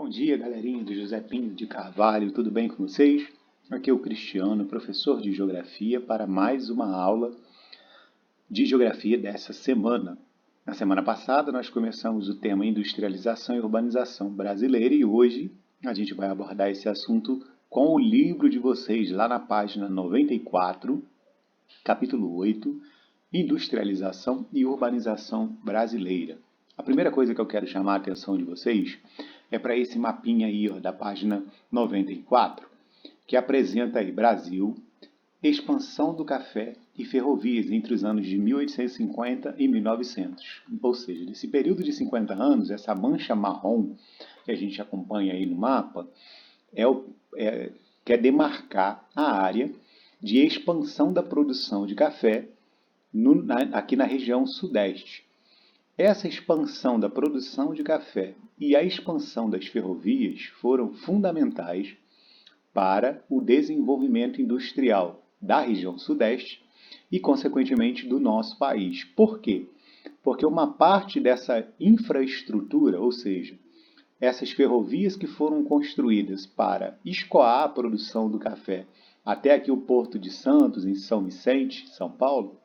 Bom dia, galerinha do José Pinho de Carvalho, tudo bem com vocês? Aqui é o Cristiano, professor de Geografia, para mais uma aula de Geografia dessa semana. Na semana passada, nós começamos o tema Industrialização e Urbanização Brasileira e hoje a gente vai abordar esse assunto com o livro de vocês, lá na página 94, capítulo 8, Industrialização e Urbanização Brasileira. A primeira coisa que eu quero chamar a atenção de vocês é para esse mapinha aí, ó, da página 94, que apresenta aí Brasil, expansão do café e ferrovias entre os anos de 1850 e 1900. Ou seja, nesse período de 50 anos, essa mancha marrom que a gente acompanha aí no mapa quer demarcar a área de expansão da produção de café aqui na região sudeste. Essa expansão da produção de café e a expansão das ferrovias foram fundamentais para o desenvolvimento industrial da região sudeste e, consequentemente, do nosso país. Por quê? Porque uma parte dessa infraestrutura, ou seja, essas ferrovias que foram construídas para escoar a produção do café até aqui o Porto de Santos, em São Vicente, São Paulo,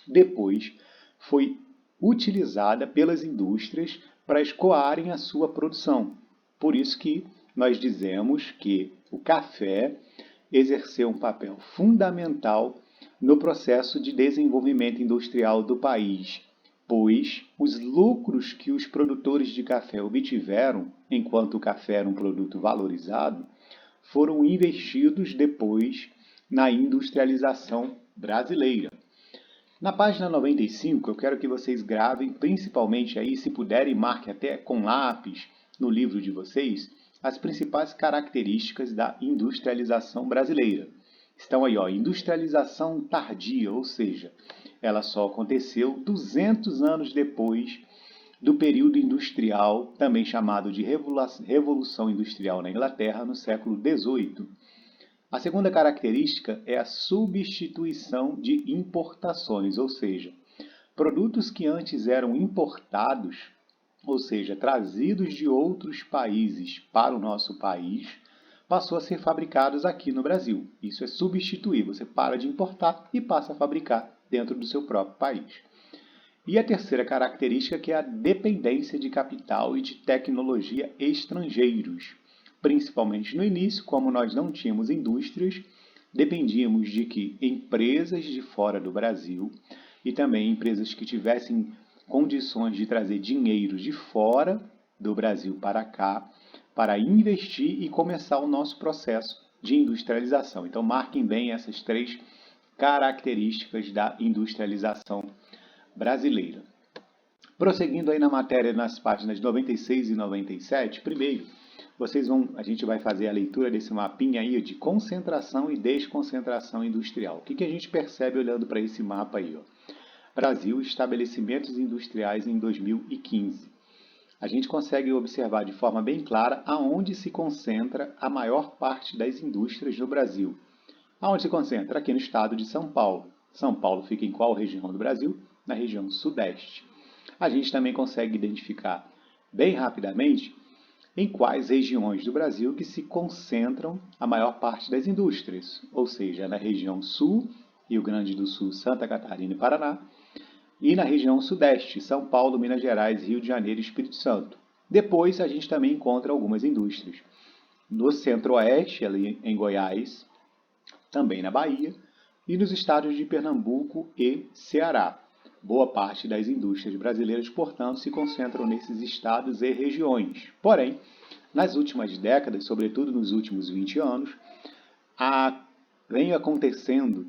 depois foi utilizada pelas indústrias para escoarem a sua produção. Por isso que nós dizemos que o café exerceu um papel fundamental no processo de desenvolvimento industrial do país, pois os lucros que os produtores de café obtiveram, enquanto o café era um produto valorizado, foram investidos depois na industrialização brasileira. Na página 95, eu quero que vocês gravem, principalmente aí, se puderem, marquem até com lápis no livro de vocês, as principais características da industrialização brasileira. Estão aí, ó, industrialização tardia, ou seja, ela só aconteceu 200 anos depois do período industrial, também chamado de Revolução Industrial na Inglaterra, no século XVIII. A segunda característica é a substituição de importações, ou seja, produtos que antes eram importados, ou seja, trazidos de outros países para o nosso país, passou a ser fabricados aqui no Brasil. Isso é substituir, você para de importar e passa a fabricar dentro do seu próprio país. E a terceira característica que é a dependência de capital e de tecnologia estrangeiros. Principalmente no início, como nós não tínhamos indústrias, dependíamos de que empresas de fora do Brasil e também empresas que tivessem condições de trazer dinheiro de fora do Brasil para cá, para investir e começar o nosso processo de industrialização. Então, marquem bem essas três características da industrialização brasileira. Prosseguindo aí na matéria nas páginas 96 e 97, primeiro, a gente vai fazer a leitura desse mapinha aí de concentração e desconcentração industrial. O que a gente percebe olhando para esse mapa aí? Ó? Brasil, estabelecimentos industriais em 2015. A gente consegue observar de forma bem clara aonde se concentra a maior parte das indústrias no Brasil. Aonde se concentra? Aqui no estado de São Paulo. São Paulo fica em qual região do Brasil? Na região sudeste. A gente também consegue identificar bem rapidamente em quais regiões do Brasil que se concentram a maior parte das indústrias, ou seja, na região sul, Rio Grande do Sul, Santa Catarina e Paraná, e na região sudeste, São Paulo, Minas Gerais, Rio de Janeiro e Espírito Santo. Depois a gente também encontra algumas indústrias no centro-oeste, ali em Goiás, também na Bahia, e nos estados de Pernambuco e Ceará. Boa parte das indústrias brasileiras, portanto, se concentram nesses estados e regiões. Porém, nas últimas décadas, sobretudo nos últimos 20 anos, vem acontecendo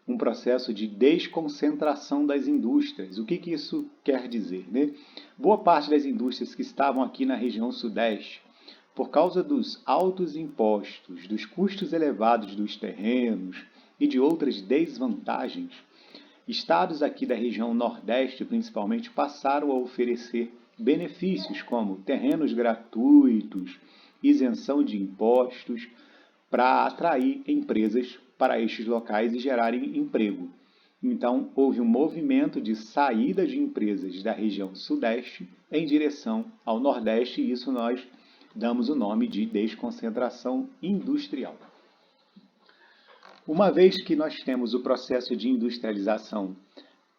um processo de desconcentração das indústrias. O que isso quer dizer? Né? Boa parte das indústrias que estavam aqui na região sudeste, por causa dos altos impostos, dos custos elevados dos terrenos e de outras desvantagens, estados aqui da região nordeste, principalmente, passaram a oferecer benefícios como terrenos gratuitos, isenção de impostos, para atrair empresas para estes locais e gerarem emprego. Então, houve um movimento de saída de empresas da região sudeste em direção ao nordeste, e isso nós damos o nome de desconcentração industrial. Uma vez que nós temos o processo de industrialização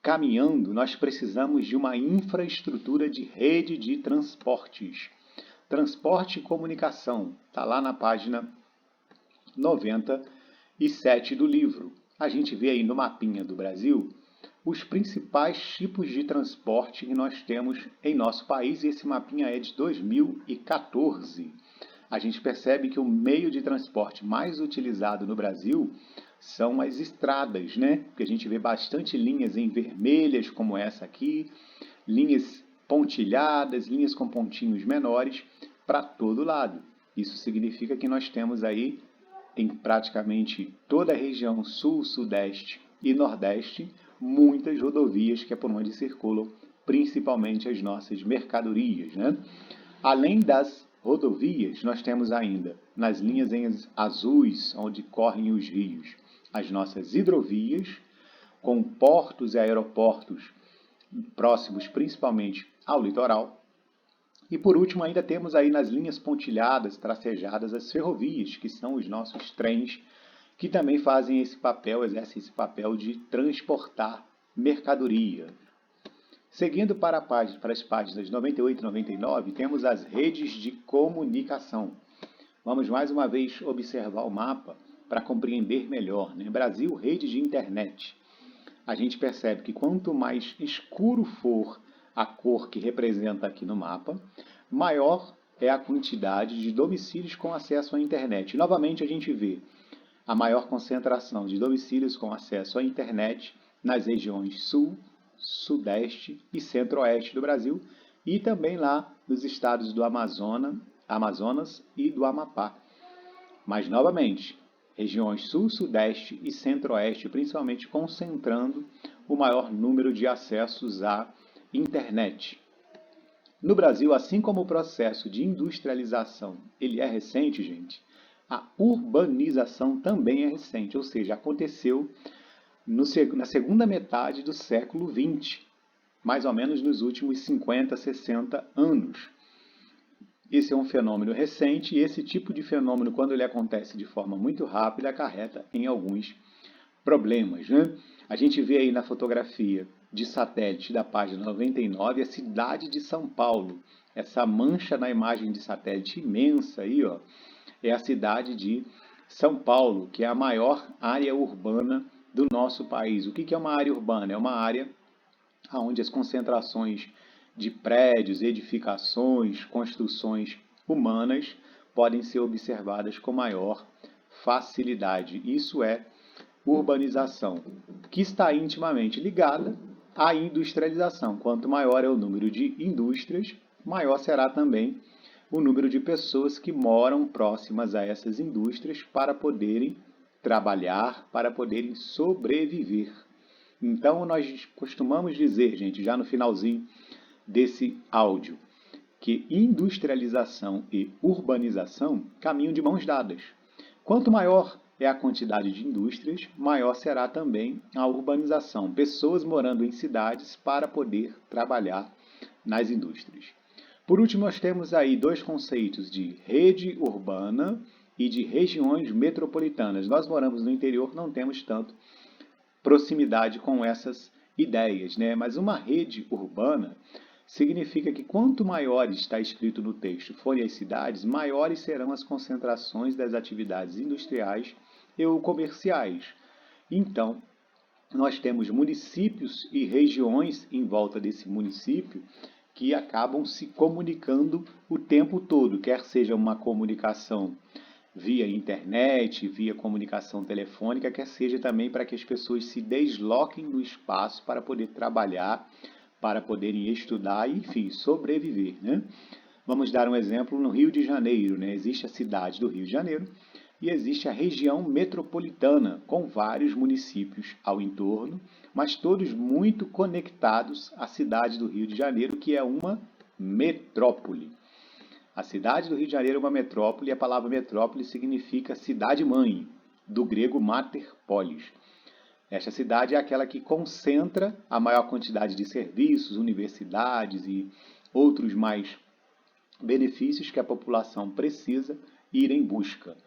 caminhando, nós precisamos de uma infraestrutura de rede de transportes. Transporte e comunicação, está lá na página 97 do livro. A gente vê aí no mapinha do Brasil os principais tipos de transporte que nós temos em nosso país, e esse mapinha é de 2014. A gente percebe que o meio de transporte mais utilizado no Brasil são as estradas, né? Porque a gente vê bastante linhas em vermelhas, como essa aqui, linhas pontilhadas, linhas com pontinhos menores, para todo lado. Isso significa que nós temos aí, em praticamente toda a região sul, sudeste e nordeste, muitas rodovias que é por onde circulam principalmente as nossas mercadorias, né? Além das rodovias, nós temos ainda, nas linhas em azuis, onde correm os rios, as nossas hidrovias, com portos e aeroportos próximos principalmente ao litoral. E por último, ainda temos aí nas linhas pontilhadas, tracejadas, as ferrovias, que são os nossos trens, que também fazem esse papel, exercem esse papel de transportar mercadoria. Seguindo para as páginas 98 e 99, temos as redes de comunicação. Vamos mais uma vez observar o mapa para compreender melhor, né? Brasil, rede de internet. A gente percebe que quanto mais escuro for a cor que representa aqui no mapa, maior é a quantidade de domicílios com acesso à internet. Novamente a gente vê a maior concentração de domicílios com acesso à internet nas regiões sul, sudeste e centro-oeste do Brasil, e também lá nos estados do Amazonas e do Amapá. Mas, novamente, regiões sul, sudeste e centro-oeste, principalmente concentrando o maior número de acessos à internet. No Brasil, assim como o processo de industrialização ele é recente, gente, a urbanização também é recente, ou seja, aconteceu na segunda metade do século XX, mais ou menos nos últimos 50, 60 anos. Esse é um fenômeno recente e esse tipo de fenômeno, quando ele acontece de forma muito rápida, acarreta em alguns problemas, né? A gente vê aí na fotografia de satélite da página 99 a cidade de São Paulo. Essa mancha na imagem de satélite imensa aí, ó, é a cidade de São Paulo, que é a maior área urbana do nosso país. O que é uma área urbana? É uma área onde as concentrações de prédios, edificações, construções humanas podem ser observadas com maior facilidade. Isso é urbanização, que está intimamente ligada à industrialização. Quanto maior é o número de indústrias, maior será também o número de pessoas que moram próximas a essas indústrias para poderem trabalhar, para poderem sobreviver. Então, nós costumamos dizer, gente, já no finalzinho desse áudio, que industrialização e urbanização caminham de mãos dadas. Quanto maior é a quantidade de indústrias, maior será também a urbanização. Pessoas morando em cidades para poder trabalhar nas indústrias. Por último, nós temos aí dois conceitos de rede urbana e de regiões metropolitanas. Nós moramos no interior, não temos tanto proximidade com essas ideias, né? Mas uma rede urbana significa que quanto maior está escrito no texto forem as cidades, maiores serão as concentrações das atividades industriais e ou comerciais. Então, nós temos municípios e regiões em volta desse município que acabam se comunicando o tempo todo, quer seja uma comunicação via internet, via comunicação telefônica, quer seja também para que as pessoas se desloquem do espaço para poder trabalhar, para poderem estudar e, enfim, sobreviver, né? Vamos dar um exemplo no Rio de Janeiro, né? Existe a cidade do Rio de Janeiro e existe a região metropolitana, com vários municípios ao entorno, mas todos muito conectados à cidade do Rio de Janeiro, que é uma metrópole. A cidade do Rio de Janeiro é uma metrópole e a palavra metrópole significa cidade-mãe, do grego mater polis. Esta cidade é aquela que concentra a maior quantidade de serviços, universidades e outros mais benefícios que a população precisa ir em busca.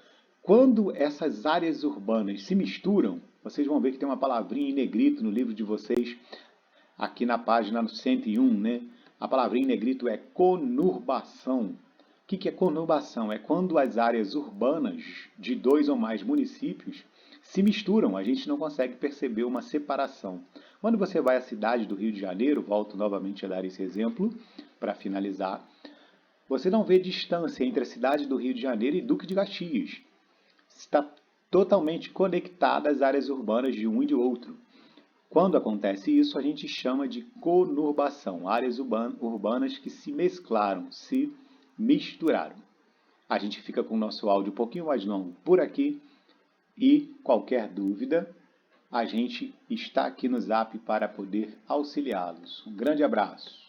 Quando essas áreas urbanas se misturam, vocês vão ver que tem uma palavrinha em negrito no livro de vocês, aqui na página 101, né? A palavrinha em negrito é conurbação. O que é conurbação? É quando as áreas urbanas de dois ou mais municípios se misturam, a gente não consegue perceber uma separação. Quando você vai à cidade do Rio de Janeiro, volto novamente a dar esse exemplo para finalizar, você não vê distância entre a cidade do Rio de Janeiro e Duque de Caxias. Está totalmente conectada às áreas urbanas de um e de outro. Quando acontece isso, a gente chama de conurbação, áreas urbanas que se mesclaram, se misturaram. A gente fica com o nosso áudio um pouquinho mais longo por aqui e qualquer dúvida, a gente está aqui no Zap para poder auxiliá-los. Um grande abraço.